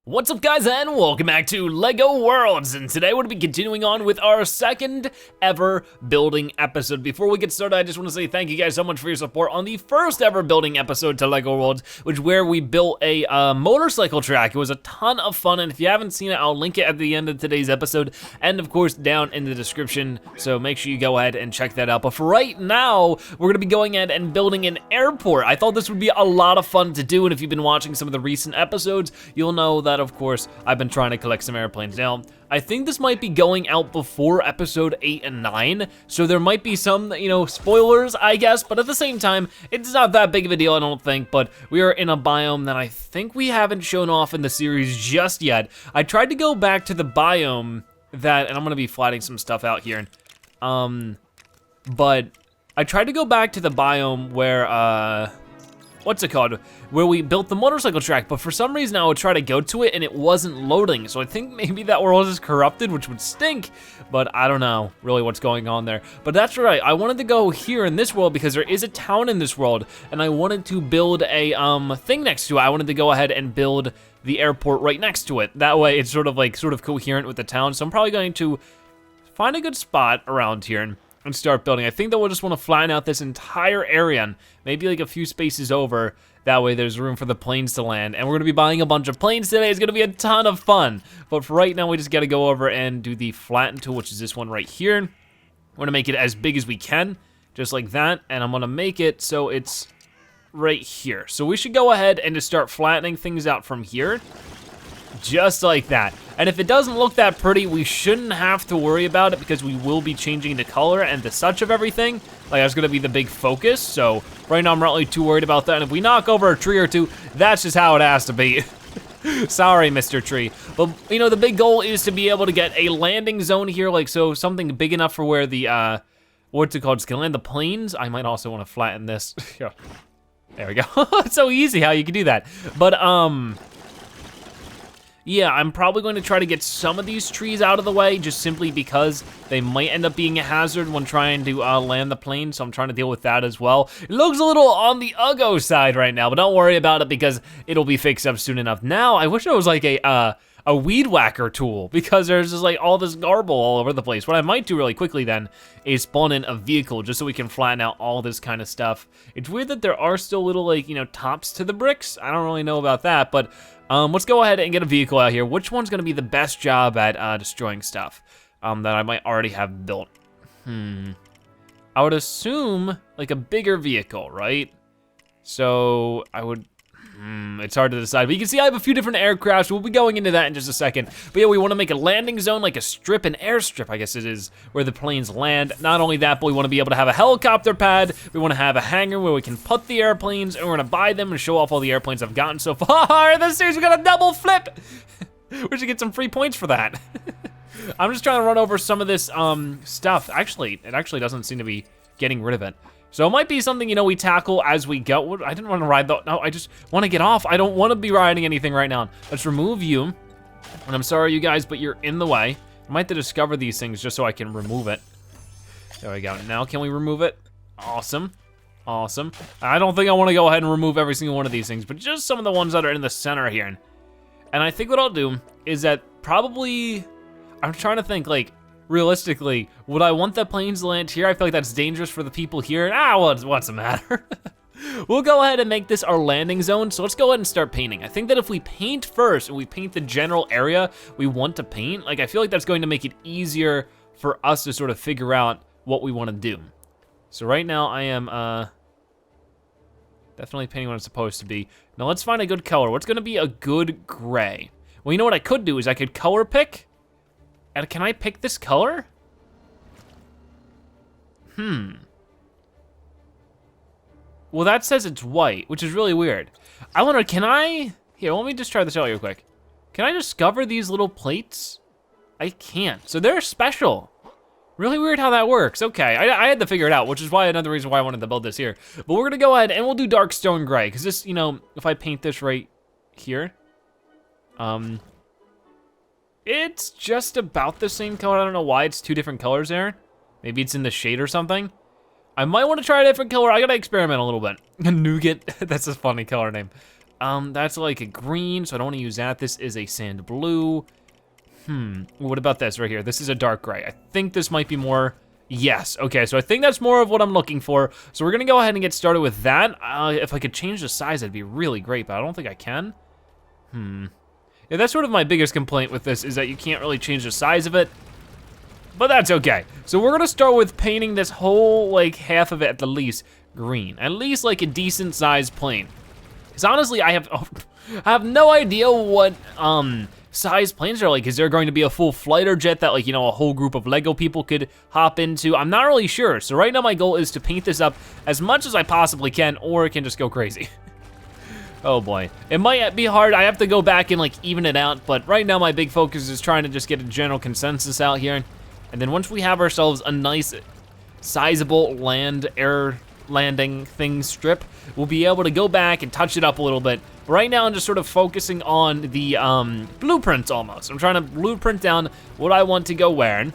What's up guys, and welcome back to LEGO Worlds, and today we're gonna be continuing on with our second ever building episode. Before we get started, I just wanna say thank you guys so much for your support on the first ever building episode to LEGO Worlds, which where we built a motorcycle track. It was a ton of fun, and if you haven't seen it, I'll link it at the end of today's episode, and of course down in the description, so make sure you go ahead and check that out. But for right now, we're gonna be going ahead and building an airport. I thought this would be a lot of fun to do, and if you've been watching some of the recent episodes, you'll know that of course, I've been trying to collect some airplanes. Now, I think this might be going out before episode 8 and 9, so there might be some, spoilers, I guess, but at the same time, it's not that big of a deal, I don't think, but we are in a biome that I think we haven't shown off in the series just yet. I tried to go back to the biome that, and I'm gonna be flattening some stuff out here, but I tried to go back to the biome where, what's it called? Where we built the motorcycle track, but for some reason I would try to go to it and it wasn't loading. So I think maybe that world is corrupted, which would stink, but I don't know really what's going on there. But that's right, I wanted to go here in this world because there is a town in this world and I wanted to build a thing next to it. I wanted to go ahead and build the airport right next to it. That way it's sort of coherent with the town. So I'm probably going to find a good spot around here and start building. I think that we'll just want to flatten out this entire area, and maybe like a few spaces over. That way there's room for the planes to land. And we're gonna be buying a bunch of planes today. It's gonna be a ton of fun. But for right now, we just gotta go over and do the flatten tool, which is this one right here. We're gonna make it as big as we can, just like that. And I'm gonna make it so it's right here. So we should go ahead and just start flattening things out from here. Just like that. And if it doesn't look that pretty, we shouldn't have to worry about it because we will be changing the color and the such of everything. Like that's gonna be the big focus. So right now I'm not really too worried about that. And if we knock over a tree or two, that's just how it has to be. Sorry, Mr. Tree. But the big goal is to be able to get a landing zone here, like so something big enough for where the, what's it called, just gonna land the planes. I might also wanna flatten this. There we go. It's so easy how you can do that. But yeah, I'm probably going to try to get some of these trees out of the way just simply because they might end up being a hazard when trying to land the plane, so I'm trying to deal with that as well. It looks a little on the uggo side right now, but don't worry about it because it'll be fixed up soon enough. Now, I wish there was like a weed whacker tool because there's just like all this garble all over the place. What I might do really quickly then is spawn in a vehicle just so we can flatten out all this kind of stuff. It's weird that there are still little like, tops to the bricks. I don't really know about that, but let's go ahead and get a vehicle out here. Which one's gonna be the best job at destroying stuff that I might already have built? I would assume like a bigger vehicle, right? So I would, it's hard to decide, but you can see I have a few different aircrafts. We'll be going into that in just a second. But yeah, we wanna make a landing zone, like a strip, an airstrip, I guess it is, where the planes land. Not only that, but we wanna be able to have a helicopter pad. We wanna have a hangar where we can put the airplanes, and we're gonna buy them and show off all the airplanes I've gotten so far in this series. We got a double flip. We should get some free points for that. I'm just trying to run over some of this stuff. Actually, it actually doesn't seem to be getting rid of it. So it might be something, we tackle as we go. I didn't want to ride though. No, I just want to get off. I don't want to be riding anything right now. Let's remove you. And I'm sorry, you guys, but you're in the way. I might have to discover these things just so I can remove it. There we go. Now can we remove it? Awesome. Awesome. I don't think I want to go ahead and remove every single one of these things, but just some of the ones that are in the center here. And I think what I'll do is that probably, I'm trying to think like, realistically, would I want the planes to land here? I feel like that's dangerous for the people here. What's the matter? We'll go ahead and make this our landing zone. So let's go ahead and start painting. I think that if we paint first and we paint the general area we want to paint, like I feel like that's going to make it easier for us to sort of figure out what we want to do. So right now I am definitely painting what it's supposed to be. Now let's find a good color. What's gonna be a good gray? Well, you know what I could do is I could color pick. And can I pick this color? Well, that says it's white, which is really weird. I wonder, here, let me just try this out real quick. Can I discover these little plates? I can't, so they're special. Really weird how that works. Okay, I had to figure it out, which is why another reason why I wanted to build this here. But we're gonna go ahead and we'll do dark stone gray, because this, if I paint this right here, it's just about the same color. I don't know why it's two different colors there. Maybe it's in the shade or something. I might want to try a different color. I gotta experiment a little bit. Nougat, that's a funny color name. That's like a green, so I don't wanna use that. This is a sand blue. What about this right here? This is a dark gray. I think this might be more, yes, okay, so I think that's more of what I'm looking for. So we're gonna go ahead and get started with that. If I could change the size, that'd be really great, but I don't think I can. Yeah, that's sort of my biggest complaint with this, is that you can't really change the size of it, but that's okay. So we're gonna start with painting this whole, like, half of it at the least green. At least like a decent sized plane. Because honestly, I have no idea what size planes are like. Is there going to be a full fighter jet that, like, you know, a whole group of Lego people could hop into? I'm not really sure. So right now my goal is to paint this up as much as I possibly can, or it can just go crazy. Oh boy, it might be hard. I have to go back and like even it out, but right now my big focus is trying to just get a general consensus out here. And then once we have ourselves a nice, sizable air landing thing strip, we'll be able to go back and touch it up a little bit. But right now I'm just sort of focusing on the blueprints almost. I'm trying to blueprint down what I want to go where. And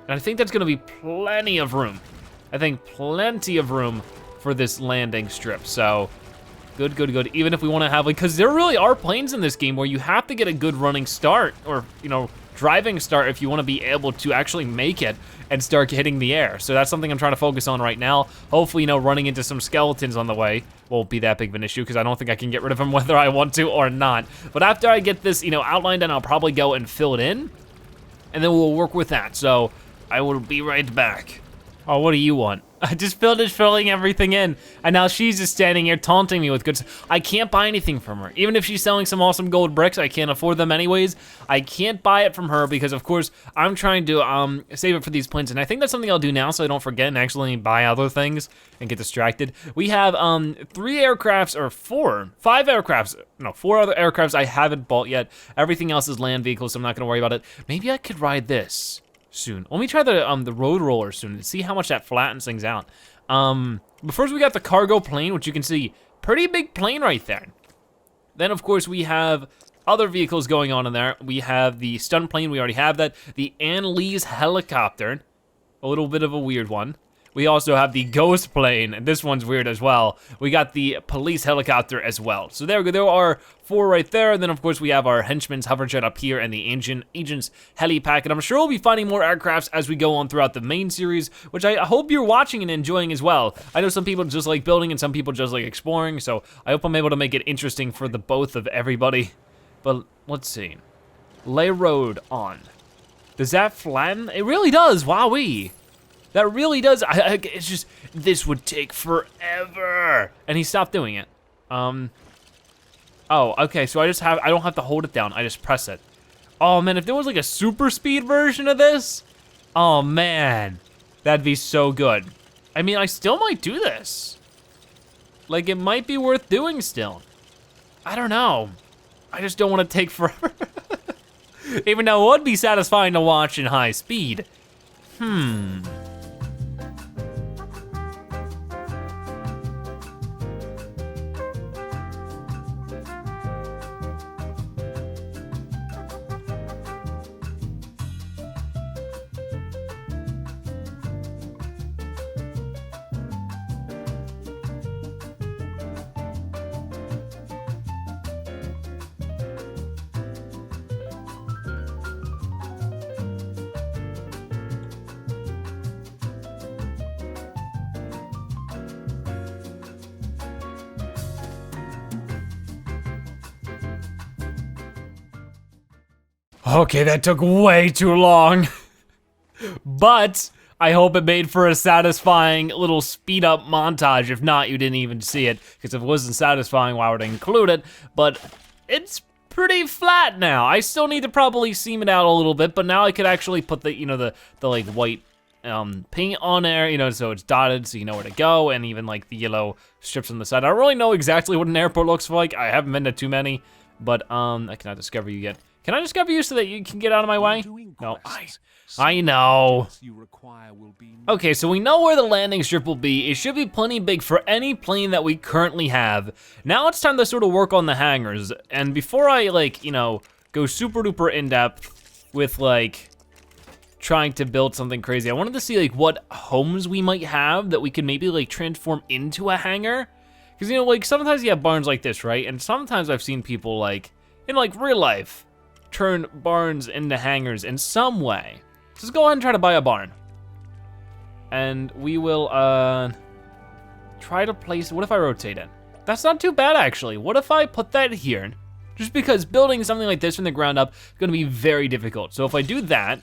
I think that's gonna be plenty of room. I think plenty of room for this landing strip, so good, good, good. Even if we wanna have, like, cause there really are planes in this game where you have to get a good running start, or, you know, driving start if you wanna be able to actually make it and start hitting the air. So that's something I'm trying to focus on right now. Hopefully, you know, running into some skeletons on the way won't be that big of an issue, because I don't think I can get rid of them whether I want to or not. But after I get this, you know, outlined, then I'll probably go and fill it in, and then we'll work with that. So I will be right back. Oh, what do you want? I just finished filling everything in, and now she's just standing here taunting me with goods. I can't buy anything from her. Even if she's selling some awesome gold bricks, I can't afford them anyways. I can't buy it from her because, of course, I'm trying to save it for these planes, and I think that's something I'll do now so I don't forget and actually buy other things and get distracted. We have 4 other aircrafts I haven't bought yet. Everything else is land vehicles, so I'm not gonna worry about it. Maybe I could ride this soon. Let me try the road roller soon and see how much that flattens things out. But first we got the cargo plane, which you can see, pretty big plane right there. Then of course we have other vehicles going on in there. We have the stun plane, we already have that. The Ann Lee's helicopter, a little bit of a weird one. We also have the ghost plane, and this one's weird as well. We got the police helicopter as well. So there are 4 right there, and then of course we have our henchman's hover jet up here and the agent's heli-pack, and I'm sure we'll be finding more aircrafts as we go on throughout the main series, which I hope you're watching and enjoying as well. I know some people just like building and some people just like exploring, so I hope I'm able to make it interesting for the both of everybody. But let's see. Lay road on. Does that flatten? It really does, wowee. That really does, it's just, this would take forever. And he stopped doing it. Oh, okay, so I don't have to hold it down, I just press it. Oh man, if there was like a super speed version of this, oh man, that'd be so good. I mean, I still might do this. Like, it might be worth doing still. I don't know. I just don't want to take forever. Even though it would be satisfying to watch in high speed. Okay, that took way too long. But I hope it made for a satisfying little speed up montage. If not, you didn't even see it, because if it wasn't satisfying, why would I include it? But it's pretty flat now. I still need to probably seam it out a little bit, but now I could actually put the, you know, the like white paint on there, you know, so it's dotted so you know where to go, and even like the yellow strips on the side. I don't really know exactly what an airport looks like. I haven't been to too many, but I cannot discover you yet. Can I discover you so that you can get out of my way? No, I know. Okay, so we know where the landing strip will be. It should be plenty big for any plane that we currently have. Now it's time to sort of work on the hangars. And before I, like, you know, go super duper in depth with like trying to build something crazy, I wanted to see like what homes we might have that we could maybe like transform into a hangar. Because, you know, like, sometimes you have barns like this, right? And sometimes I've seen people, like, in, like, real life, turn barns into hangars in some way. So let's go ahead and try to buy a barn. And we will, try to place, what if I rotate it? That's not too bad, actually. What if I put that here? Just because building something like this from the ground up is gonna be very difficult. So if I do that,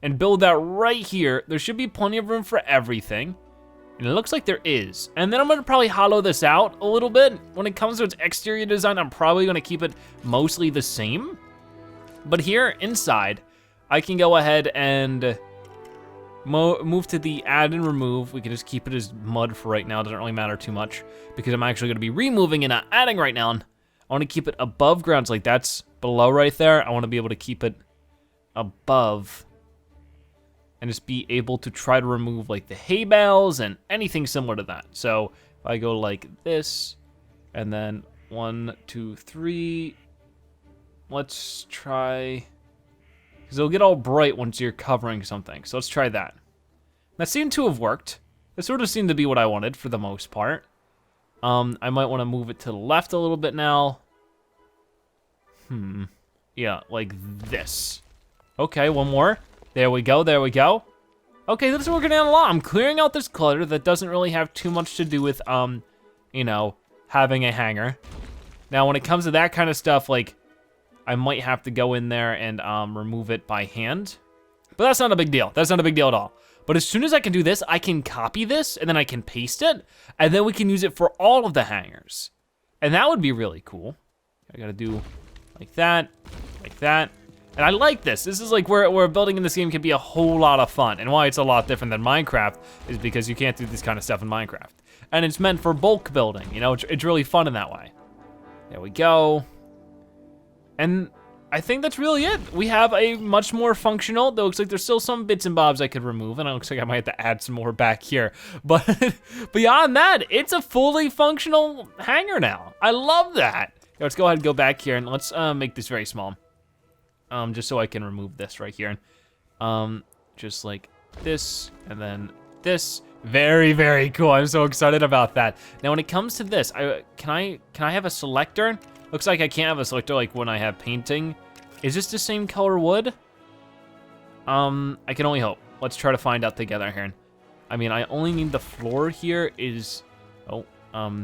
and build that right here, there should be plenty of room for everything. And it looks like there is. And then I'm gonna probably hollow this out a little bit. When it comes to its exterior design, I'm probably gonna keep it mostly the same. But here inside, I can go ahead and move to the add and remove. We can just keep it as mud for right now. It doesn't really matter too much because I'm actually gonna be removing and not adding right now. I wanna keep it above ground, so like that's below right there. I wanna be able to keep it above and just be able to try to remove like the hay bales and anything similar to that. So if I go like this, and then 1, 2, 3, let's try, because it'll get all bright once you're covering something. So let's try that. That seemed to have worked. It sort of seemed to be what I wanted for the most part. I might want to move it to the left a little bit now. Yeah, like this. Okay, one more. There we go, there we go. Okay, this is working out a lot. I'm clearing out this clutter that doesn't really have too much to do with, you know, having a hangar. Now, when it comes to that kind of stuff, like, I might have to go in there and remove it by hand. But that's not a big deal. That's not a big deal at all. But as soon as I can do this, I can copy this, and then I can paste it, and then we can use it for all of the hangars. And that would be really cool. I gotta do like that, like that. And I like this. This is like where building in this game can be a whole lot of fun. And why it's a lot different than Minecraft is because you can't do this kind of stuff in Minecraft. And it's meant for bulk building, you know? It's really fun in that way. There we go. And I think that's really it. We have a much more functional, though it looks like there's still some bits and bobs I could remove, and it looks like I might have to add some more back here. But beyond that, it's a fully functional hangar now. I love that. Let's go ahead and go back here, and let's make this very small. Just so I can remove this right here. Just like this, and then this. Very, very cool. I'm so excited about that. Now, when it comes to this, can I have a selector? Looks like I can't have a selector like when I have painting. Is this the same color wood? I can only hope. Let's try to find out together here. I mean, I only need the floor here is, yeah,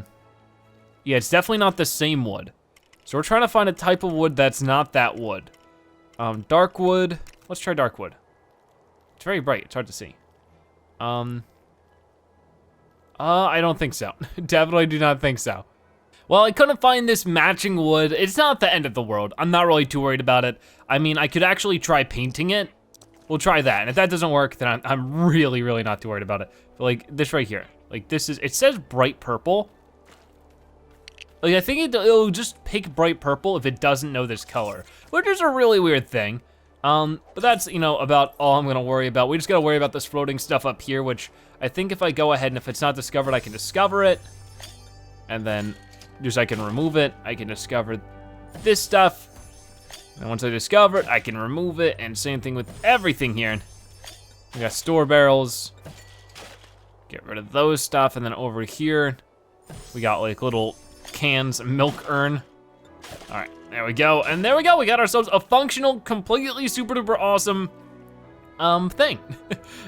it's definitely not the same wood. So we're trying to find a type of wood that's not that wood. Dark wood, let's try dark wood. It's very bright, it's hard to see. I don't think so. Definitely do not think so. Well, I couldn't find this matching wood. It's not the end of the world. I'm not really too worried about it. I mean, I could actually try painting it. We'll try that, and if that doesn't work, then I'm really, really not too worried about it. But like this right here, like this is, it says bright purple. Like I think it'll just pick bright purple if it doesn't know this color, which is a really weird thing. But that's, you know, about all I'm gonna worry about. We just gotta worry about this floating stuff up here, which I think if I go ahead and if it's not discovered, I can discover it. And then just I can remove it. I can discover this stuff. And once I discover it, I can remove it. And same thing with everything here. We got store barrels. Get rid of those stuff. And then over here, we got like little cans, milk urn. All right, there we go. And there we go. We got ourselves a functional, completely super duper awesome thing.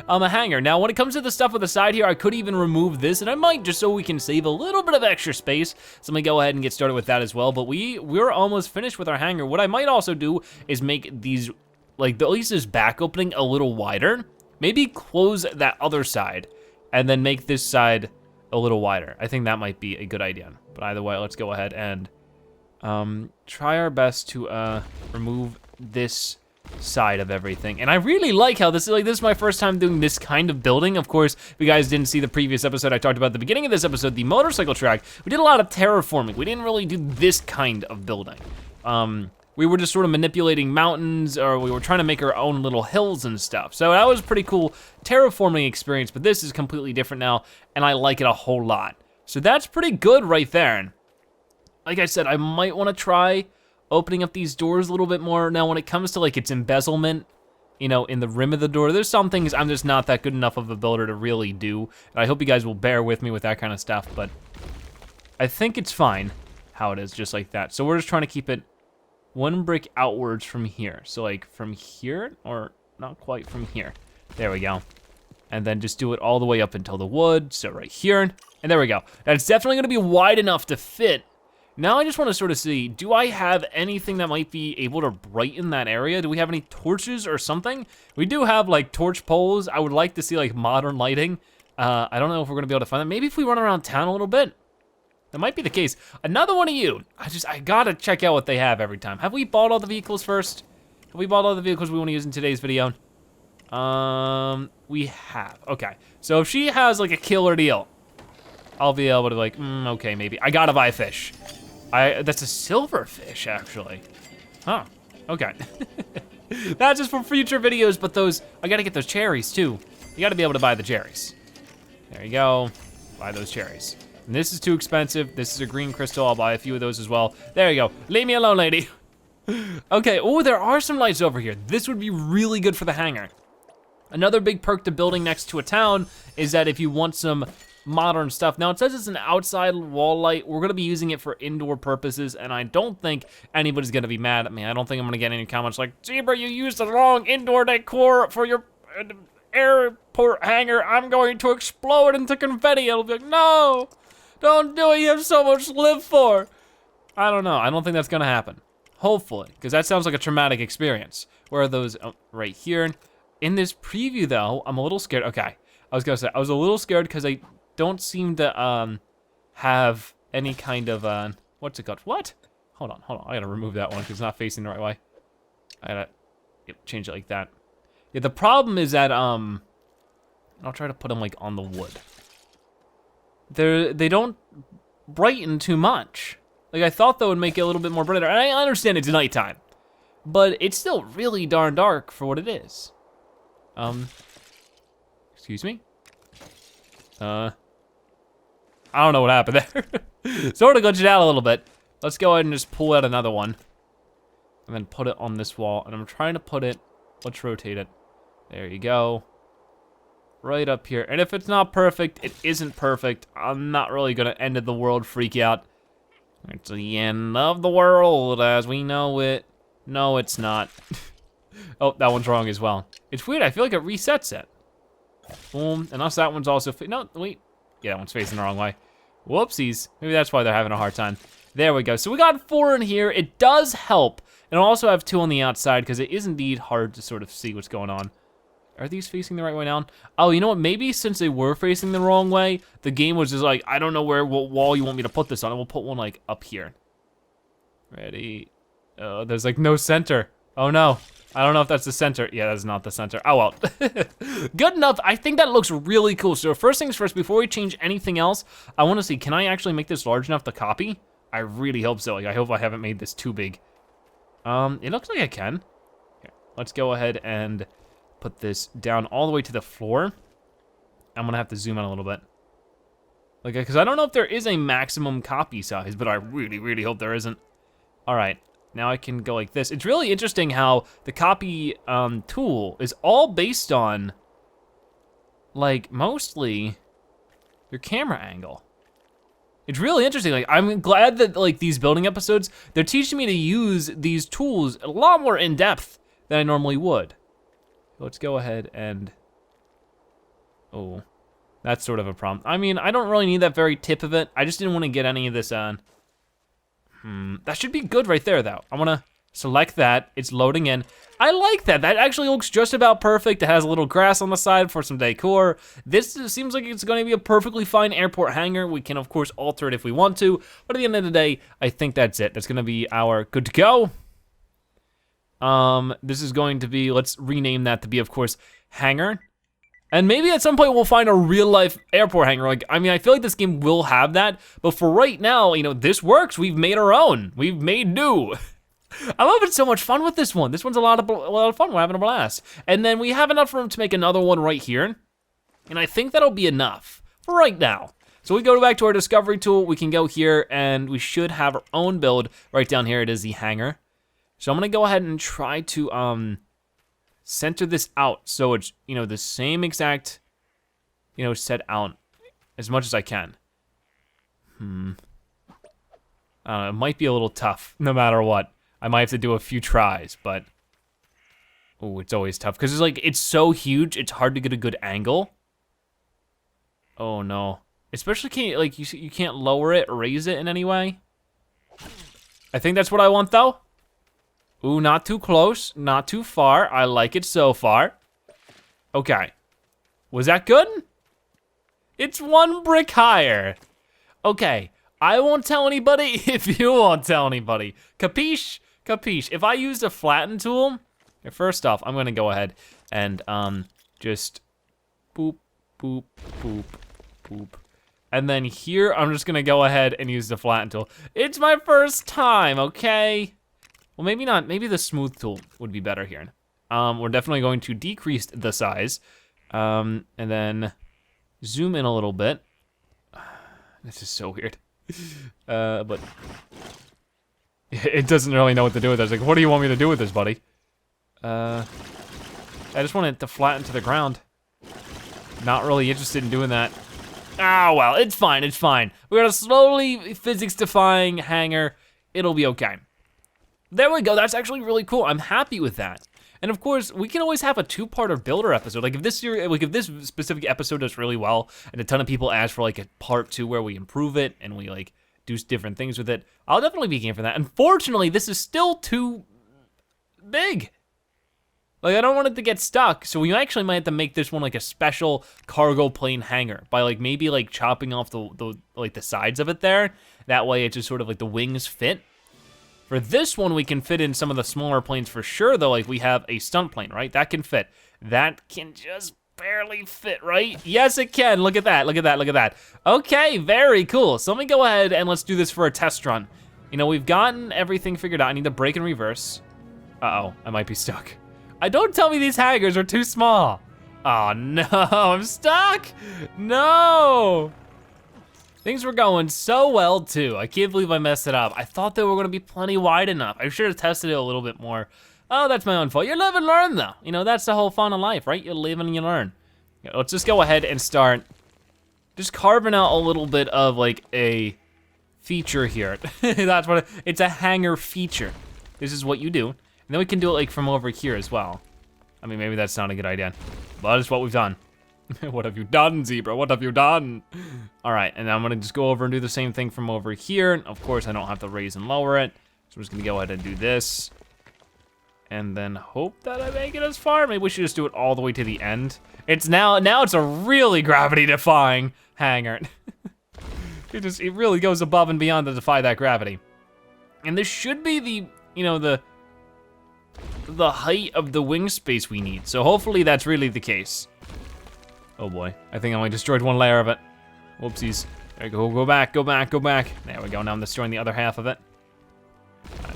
A hangar. Now, when it comes to the stuff on the side here, I could even remove this, and I might just so we can save a little bit of extra space. So let me go ahead and get started with that as well. But we're almost finished with our hangar. What I might also do is make these, like at least this back opening a little wider. Maybe close that other side, and then make this side a little wider. I think that might be a good idea. But either way, let's go ahead and try our best to remove this side of everything. And I really like how this is my first time doing this kind of building. Of course, if you guys didn't see the previous episode, I talked about at the beginning of this episode, the motorcycle track. We did a lot of terraforming. We didn't really do this kind of building. We were just sort of manipulating mountains, or we were trying to make our own little hills and stuff. So that was a pretty cool terraforming experience, but this is completely different now, and I like it a whole lot. So that's pretty good right there. And like I said, I might wanna try opening up these doors a little bit more. Now, when it comes to like its embezzlement, you know, in the rim of the door, there's some things I'm just not that good enough of a builder to really do. And I hope you guys will bear with me with that kind of stuff, but I think it's fine how it is, just like that. So we're just trying to keep it 1 brick outwards from here. So like from here, or not quite from here. There we go. And then just do it all the way up until the wood. So right here, and there we go. That's definitely gonna be wide enough to fit. Now I just wanna sort of see, do I have anything that might be able to brighten that area? Do we have any torches or something? We do have like torch poles. I would like to see like modern lighting. I don't know if we're gonna be able to find that. Maybe if we run around town a little bit. That might be the case. Another one of you. I gotta check out what they have every time. Have we bought all the vehicles first? Have we bought all the vehicles we wanna use in today's video? We have, okay. So if she has like a killer deal, I'll be able to like, okay, maybe. I gotta buy a fish. That's a silver fish, actually. Huh, okay. That's just for future videos, but I gotta get those cherries too. You gotta be able to buy the cherries. There you go, buy those cherries. And this is too expensive. This is a green crystal, I'll buy a few of those as well. There you go, leave me alone, lady. Okay, oh, there are some lights over here. This would be really good for the hangar. Another big perk to building next to a town is that if you want some modern stuff. Now it says it's an outside wall light. We're gonna be using it for indoor purposes, and I don't think anybody's gonna be mad at me. I don't think I'm gonna get any comments like, Zebra, you used the wrong indoor decor for your airport hangar. I'm going to explode into confetti. It'll be like, no, don't do it. You have so much to live for. I don't know. I don't think that's gonna happen. Hopefully, because that sounds like a traumatic experience. Where are those? Oh, right here. In this preview though, I'm a little scared. Okay, I was gonna say, I was a little scared because I don't seem to have any kind of, what's it called? What? Hold on, I gotta remove that one because it's not facing the right way. I gotta change it like that. Yeah, the problem is that, I'll try to put them like on the wood. They don't brighten too much. Like I thought that would make it a little bit more brighter. And I understand it's nighttime, but it's still really darn dark for what it is. Excuse me? I don't know what happened there. Sort of glitched out a little bit. Let's go ahead and just pull out another one. And then put it on this wall. And I'm trying to put it, let's rotate it. There you go. Right up here. And if it's not perfect, it isn't perfect. I'm not really gonna end of the world freak out. It's the end of the world as we know it. No, it's not. Oh, that one's wrong as well. It's weird, I feel like it resets it. Boom, unless that one's also, no, wait. Yeah, that one's facing the wrong way. Whoopsies, maybe that's why they're having a hard time. There we go, so we got 4 in here. It does help, and I'll also have 2 on the outside because it is indeed hard to sort of see what's going on. Are these facing the right way now? Oh, you know what, maybe since they were facing the wrong way, the game was just like, I don't know what wall you want me to put this on, and we'll put one like up here. Ready? There's like no center. Oh no. I don't know if that's the center. Yeah, that's not the center. Oh well. Good enough. I think that looks really cool. So first things first, before we change anything else, I wanna see, can I actually make this large enough to copy? I really hope so. Like, I hope I haven't made this too big. It looks like I can. Here, let's go ahead and put this down all the way to the floor. I'm gonna have to zoom out a little bit. Like, because I don't know if there is a maximum copy size, but I really, really hope there isn't. All right. Now I can go like this. It's really interesting how the copy tool is all based on, like, mostly your camera angle. It's really interesting. Like, I'm glad that like these building episodes, they're teaching me to use these tools a lot more in depth than I normally would. Let's go ahead and, oh, that's sort of a problem. I mean, I don't really need that very tip of it. I just didn't want to get any of this on. That should be good right there, though. I wanna select that. It's loading in. I like that. That actually looks just about perfect. It has a little grass on the side for some decor. This seems like it's gonna be a perfectly fine airport hangar. We can, of course, alter it if we want to, but at the end of the day, I think that's it. That's gonna be our good to go. This is going to be, let's rename that to be, of course, hangar. And maybe at some point we'll find a real life airport hangar. Like, I mean, I feel like this game will have that, but for right now, you know, this works. We've made our own. We've made do. I'm having so much fun with this one. This one's a lot of fun. We're having a blast. And then we have enough room to make another one right here. And I think that'll be enough for right now. So we go back to our discovery tool. We can go here and we should have our own build. Right down here, it is the hangar. So I'm gonna go ahead and try to, center this out so it's, you know, the same exact, you know, set out as much as I can. It might be a little tough, no matter what. I might have to do a few tries, but oh, it's always tough because it's so huge. It's hard to get a good angle. Oh no, especially you can't lower it, or raise it in any way. I think that's what I want though. Ooh, not too close, not too far. I like it so far. Okay, was that good? It's 1 brick higher. Okay, I won't tell anybody if you won't tell anybody. Capiche? Capiche. If I used a flatten tool, first off, I'm gonna go ahead and just boop, boop, boop, boop. And then here, I'm just gonna go ahead and use the flatten tool. It's my first time, okay? Well, maybe not, maybe the smooth tool would be better here. We're definitely going to decrease the size. And then zoom in a little bit. This is so weird. But it doesn't really know what to do with this. Like, what do you want me to do with this, buddy? I just want it to flatten to the ground. Not really interested in doing that. Ah, well, it's fine, it's fine. We're gonna slowly physics-defying Hangar. It'll be okay. There we go, that's actually really cool. I'm happy with that. And of course, we can always have a 2-parter builder episode. Like if this specific episode does really well, and a ton of people ask for like a part 2 where we improve it and we like do different things with it, I'll definitely be game for that. Unfortunately, this is still too big. Like I don't want it to get stuck, so we actually might have to make this one like a special cargo plane hangar by like maybe like chopping off the sides of it there. That way it just sort of like the wings fit. For this one, we can fit in some of the smaller planes for sure, though. Like we have a stunt plane, right? That can fit. That can just barely fit, right? Yes, it can. Look at that, look at that, look at that. Okay, very cool. So let me go ahead and let's do this for a test run. You know, we've gotten everything figured out. I need to brake and reverse. Uh-oh, I might be stuck. Don't tell me these hangars are too small. Oh no, I'm stuck. No. Things were going so well too. I can't believe I messed it up. I thought they were gonna be plenty wide enough. I should have tested it a little bit more. Oh, that's my own fault. You live and learn though. You know, that's the whole fun of life, right? You live and you learn. Yeah, let's just go ahead and start just carving out a little bit of like a feature here. That's what it's a hangar feature. This is what you do. And then we can do it like from over here as well. I mean, maybe that's not a good idea, but it's what we've done. What have you done, Zebra? What have you done? All right, and I'm gonna just go over and do the same thing from over here. Of course, I don't have to raise and lower it. So I'm just gonna go ahead and do this. And then hope that I make it as far. Maybe we should just do it all the way to the end. It's now it's a really gravity-defying hangar. It really goes above and beyond to defy that gravity. And this should be the height of the wing space we need. So hopefully that's really the case. Oh boy, I think I only destroyed one layer of it. Whoopsies. There we go, go back, go back, go back. There we go, now I'm destroying the other half of it.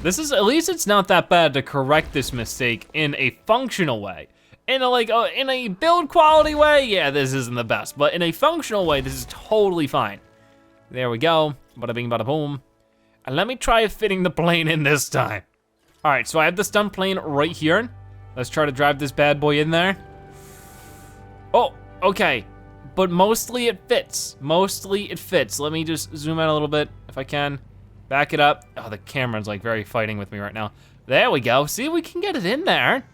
This is, at least it's not that bad to correct this mistake in a functional way. In a build quality way, yeah, this isn't the best, but in a functional way, this is totally fine. There we go, bada bing, bada boom. And let me try fitting the plane in this time. All right, so I have the stunt plane right here. Let's try to drive this bad boy in there. Oh, okay, but mostly it fits. Mostly it fits. Let me just zoom out a little bit if I can. Back it up. Oh, the camera's like very fighting with me right now. There we go. See, we can get it in there.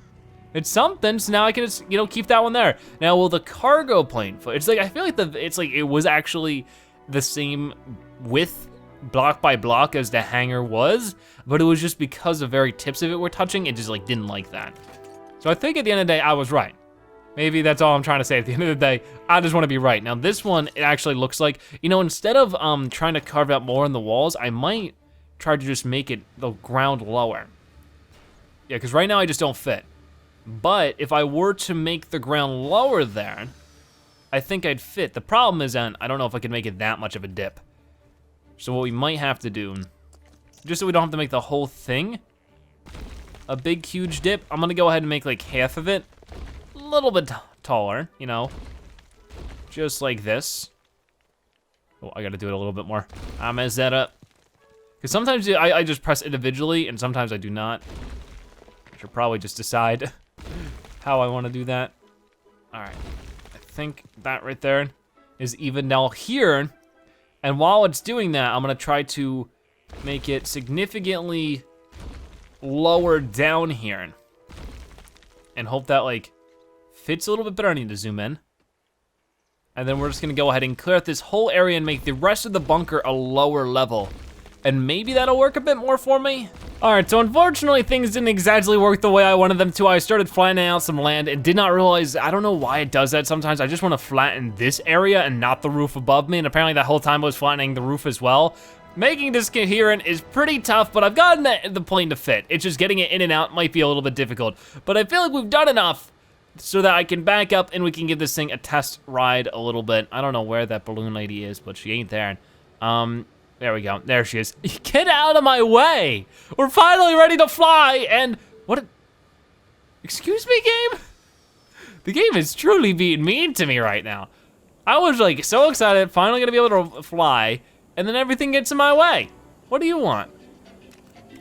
It's something, so now I can just, keep that one there. Now, will the cargo plane fit? It's like, I feel like it was actually the same width block by block as the hangar was, but it was just because the very tips of it were touching, it just didn't like that. So I think at the end of the day, I was right. Maybe that's all I'm trying to say. At the end of the day, I just want to be right. Now this one, it actually looks like, instead of trying to carve out more in the walls, I might try to just make it the ground lower. Yeah, because right now I just don't fit. But if I were to make the ground lower there, I think I'd fit. The problem is that I don't know if I can make it that much of a dip. So what we might have to do, just so we don't have to make the whole thing a big, huge dip, I'm gonna go ahead and make like half of it a little bit taller, just like this. Oh, I gotta do it a little bit more. I messed that up. Because sometimes I just press individually and sometimes I do not. I should probably just decide how I wanna do that. All right, I think that right there is even now here. And while it's doing that, I'm gonna try to make it significantly lower down here. And hope that like fits a little bit better. I need to zoom in. And then we're just gonna go ahead and clear out this whole area and make the rest of the bunker a lower level. And maybe that'll work a bit more for me. All right, so unfortunately things didn't exactly work the way I wanted them to. I started flattening out some land and did not realize, I don't know why it does that sometimes. I just wanna flatten this area and not the roof above me. And apparently that whole time I was flattening the roof as well. Making this coherent is pretty tough, but I've gotten the plane to fit. It's just getting it in and out might be a little bit difficult. But I feel like we've done enough so that I can back up and we can give this thing a test ride a little bit. I don't know where that balloon lady is, but she ain't there. There we go, there she is. Get out of my way! We're finally ready to fly, and what? Excuse me, game? The game is truly being mean to me right now. I was like so excited, finally gonna be able to fly, and then everything gets in my way. What do you want?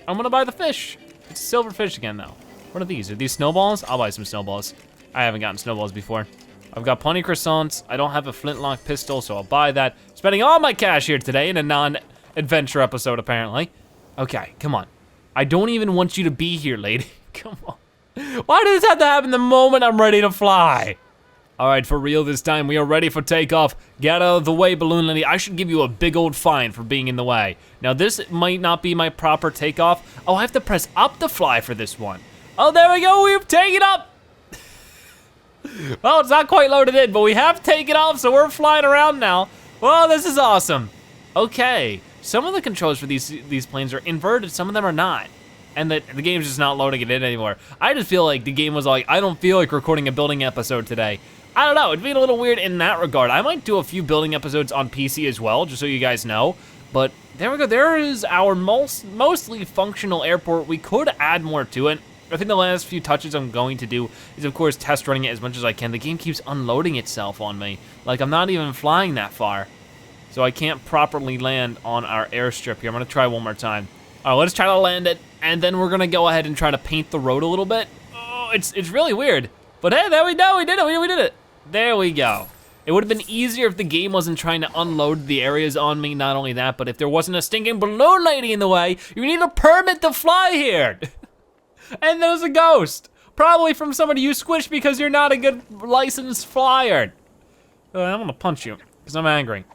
I'm gonna buy the fish. It's a silver fish again though. What are these? Are these snowballs? I'll buy some snowballs. I haven't gotten snowballs before. I've got plenty of croissants. I don't have a flintlock pistol, so I'll buy that. Spending all my cash here today in a non-adventure episode, apparently. Okay, come on. I don't even want you to be here, lady. Come on. Why does this have to happen the moment I'm ready to fly? All right, for real this time, we are ready for takeoff. Get out of the way, balloon lady. I should give you a big old fine for being in the way. Now, this might not be my proper takeoff. Oh, I have to press up to fly for this one. Oh, there we go, we've taken up. Well, it's not quite loaded in, but we have taken off, so we're flying around now. Well, this is awesome. Okay, some of the controls for these planes are inverted, some of them are not. And the game's just not loading it in anymore. I just feel like the game was like, I don't feel like recording a building episode today. I don't know, it'd be a little weird in that regard. I might do a few building episodes on PC as well, just so you guys know. But there we go, there is our mostly functional airport. We could add more to it. I think the last few touches I'm going to do is, of course, test running it as much as I can. The game keeps unloading itself on me. Like, I'm not even flying that far. So I can't properly land on our airstrip here. I'm gonna try one more time. All right, let's try to land it, and then we're gonna go ahead and try to paint the road a little bit. Oh, it's really weird. But hey, there we go, we did it, we did it. There we go. It would have been easier if the game wasn't trying to unload the areas on me. Not only that, but if there wasn't a stinking balloon lady in the way, you need a permit to fly here. And there's a ghost. Probably from somebody you squished because you're not a good licensed flyer. I'm gonna punch you, because I'm angry.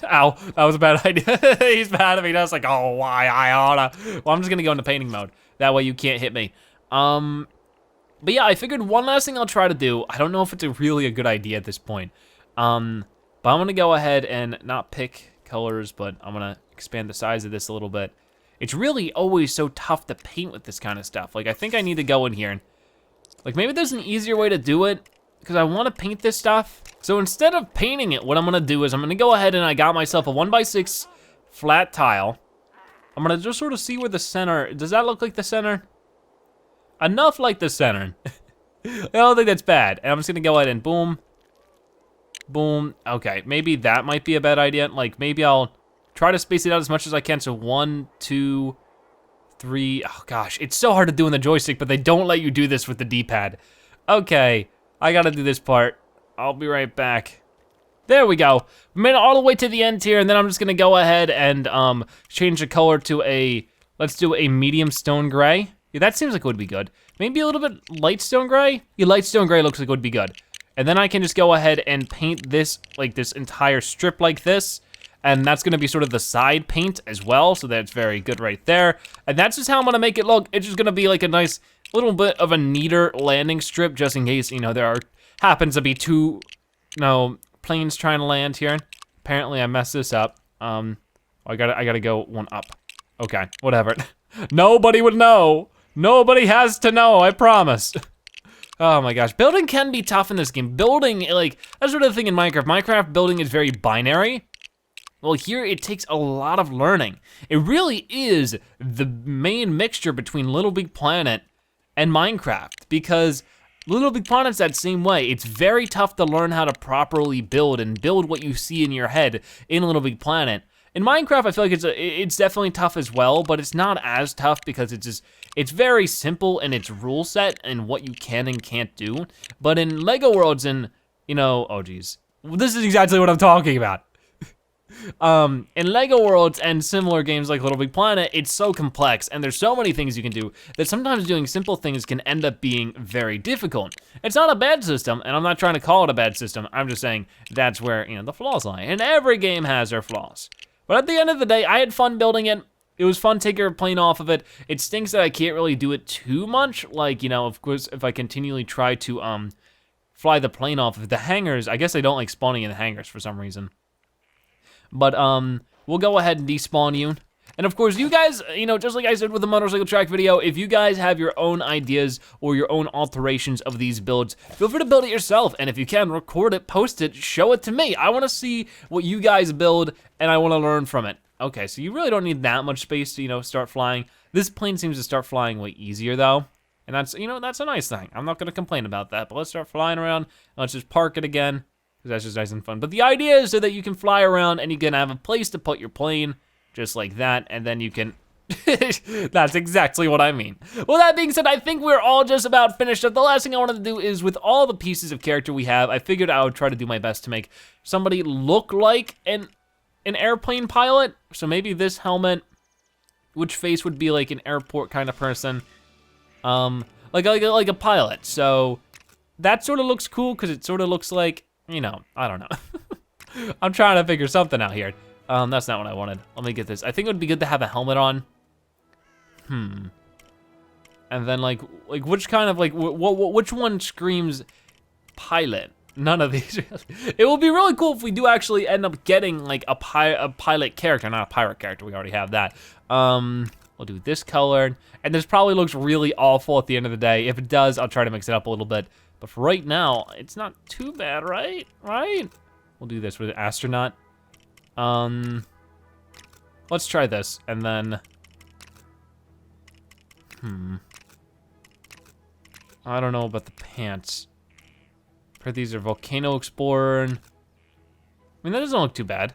Ow, that was a bad idea. He's mad at me, that's like, oh, why I oughta. Well, I'm just gonna go into painting mode. That way you can't hit me. But yeah, I figured one last thing I'll try to do. I don't know if it's really a good idea at this point. But I'm gonna go ahead and not pick colors, but I'm gonna expand the size of this a little bit. It's really always so tough to paint with this kind of stuff. Like, I think I need to go in here and, like, maybe there's an easier way to do it, because I want to paint this stuff. So instead of painting it, what I'm gonna do is I'm gonna go ahead and I got myself a 1x6 flat tile. I'm gonna just sort of see where the center, does that look like the center? Enough like the center. I don't think that's bad. And I'm just gonna go ahead and boom, boom. Okay, maybe that might be a bad idea. Like, maybe I'll try to space it out as much as I can. So 1, 2, 3. Oh gosh, it's so hard to do in the joystick, but they don't let you do this with the D-pad. Okay, I gotta do this part. I'll be right back. There we go. We made it all the way to the end here, and then I'm just gonna go ahead and change the color to a, let's do a medium stone gray. Yeah, that seems like it would be good. Maybe a little bit light stone gray? Yeah, light stone gray looks like it would be good. And then I can just go ahead and paint this, like this entire strip like this. And that's gonna be sort of the side paint as well, so that's very good right there. And that's just how I'm gonna make it look. It's just gonna be like a nice little bit of a neater landing strip, just in case, you know, happens to be two, planes trying to land here. Apparently I messed this up. I gotta go one up. Okay, whatever. Nobody would know. Nobody has to know, I promise. Oh my gosh, building can be tough in this game. Building, like, that's sort of the thing in Minecraft. Minecraft building is very binary. Well, here it takes a lot of learning. It really is the main mixture between Little Big Planet and Minecraft, because Little Big Planet's that same way. It's very tough to learn how to properly build and build what you see in your head in Little Big Planet. In Minecraft, I feel like it's definitely tough as well, but it's not as tough because it's very simple in its rule set and what you can and can't do. But in LEGO Worlds and, oh geez. This is exactly what I'm talking about. In LEGO Worlds and similar games like Little Big Planet, it's so complex and there's so many things you can do that sometimes doing simple things can end up being very difficult. It's not a bad system, and I'm not trying to call it a bad system, I'm just saying that's where, the flaws lie. And every game has their flaws. But at the end of the day, I had fun building it. It was fun taking a plane off of it. It stinks that I can't really do it too much. Like, of course, if I continually try to fly the plane off of the hangars, I guess I don't like spawning in the hangars for some reason. But we'll go ahead and despawn you. And of course, you guys, just like I said with the motorcycle track video, if you guys have your own ideas or your own alterations of these builds, feel free to build it yourself. And if you can, record it, post it, show it to me. I wanna see what you guys build and I wanna learn from it. Okay, so you really don't need that much space to, start flying. This plane seems to start flying way easier though. And that's, that's a nice thing. I'm not gonna complain about that, but let's start flying around. Let's just park it again, because that's just nice and fun. But the idea is so that you can fly around and you can have a place to put your plane, just like that, and then you can, that's exactly what I mean. Well, that being said, I think we're all just about finished up. The last thing I wanted to do is with all the pieces of character we have, I figured I would try to do my best to make somebody look like an airplane pilot. So maybe this helmet, which face would be like an airport kind of person, like a pilot. So that sort of looks cool because it sort of looks like, I don't know. I'm trying to figure something out here. That's not what I wanted. Let me get this. I think it would be good to have a helmet on. And then like which kind of which one screams pilot? None of these. It will be really cool if we do actually end up getting like a pilot character, not a pirate character. We already have that. We'll do this color, and this probably looks really awful at the end of the day. If it does, I'll try to mix it up a little bit. But for right now, it's not too bad, right? Right? We'll do this with an astronaut. Let's try this, and then, I don't know about the pants. These are Volcano Explorer. I mean, that doesn't look too bad.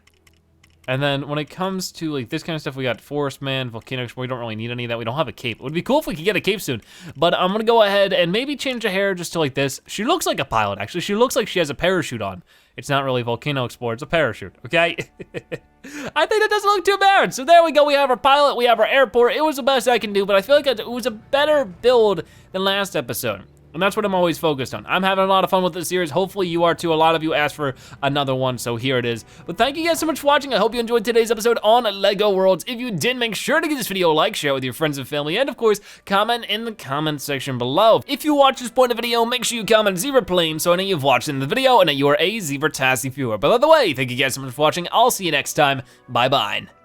And then when it comes to like this kind of stuff, we got Forest Man, Volcano Explorer. We don't really need any of that. We don't have a cape. It would be cool if we could get a cape soon. But I'm gonna go ahead and maybe change the hair just to like this. She looks like a pilot, actually. She looks like she has a parachute on. It's not really Volcano Explorer, it's a parachute, okay? I think that doesn't look too bad. So there we go, we have our pilot, we have our airport. It was the best I can do, but I feel like it was a better build than last episode. And that's what I'm always focused on. I'm having a lot of fun with this series. Hopefully you are too. A lot of you asked for another one, so here it is. But thank you guys so much for watching. I hope you enjoyed today's episode on LEGO Worlds. If you did, make sure to give this video a like, share it with your friends and family, and of course, comment in the comment section below. If you watch this point of the video, make sure you comment Zebraplane so I know you've watched in the video and that you are a Zebratastic viewer. But by the way, thank you guys so much for watching. I'll see you next time. Bye-bye.